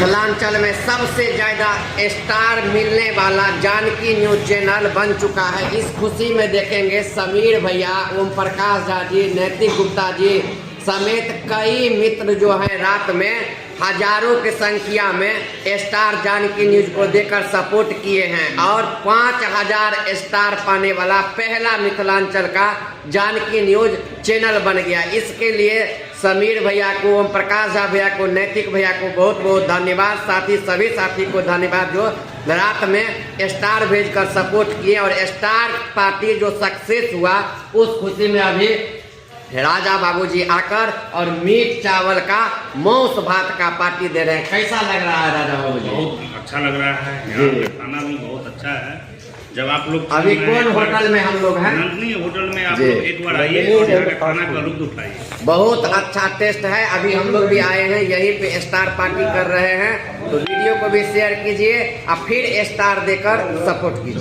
मिथिलांचल में सबसे ज्यादा स्टार मिलने वाला जानकी न्यूज चैनल बन चुका है। इस खुशी में देखेंगे समीर भैया, ओम प्रकाश झा जी, नैतिक गुप्ता जी समेत कई मित्र जो हैं रात में हजारों की संख्या में स्टार जानकी न्यूज को देकर सपोर्ट किए हैं और 5000 स्टार पाने वाला पहला मिथिलांचल का जानकी न्यूज चैनल बन गया। इसके लिए समीर भैया को, ओम प्रकाश झा भैया को, नैतिक भैया को बहुत बहुत धन्यवाद। साथी सभी साथी को धन्यवाद जो रात में स्टार भेजकर सपोर्ट किए और स्टार पार्टी जो सक्सेस हुआ उस खुशी में अभी राजा बाबूजी आकर और मीट चावल का मौस भात का पार्टी दे रहे हैं। कैसा लग रहा है राजा बाबूजी? बहुत अच्छा लग रहा है, यहाँ पे खाना भी बहुत अच्छा है। जब आप लोग अभी कौन होटल में हम लोग हैं? नंदनी होटल में आप लोग एक बार आइए और यहाँ के खाना का लुत्फ उठाइए। बहुत अच्छा टेस्ट है। अभी हम लोग भी आए हैं, यहीं पे स्टार पार्टी कर रहे हैं, तो वीडियो को भी शेयर कीजिए और फिर स्टार देकर सपोर्ट कीजिए।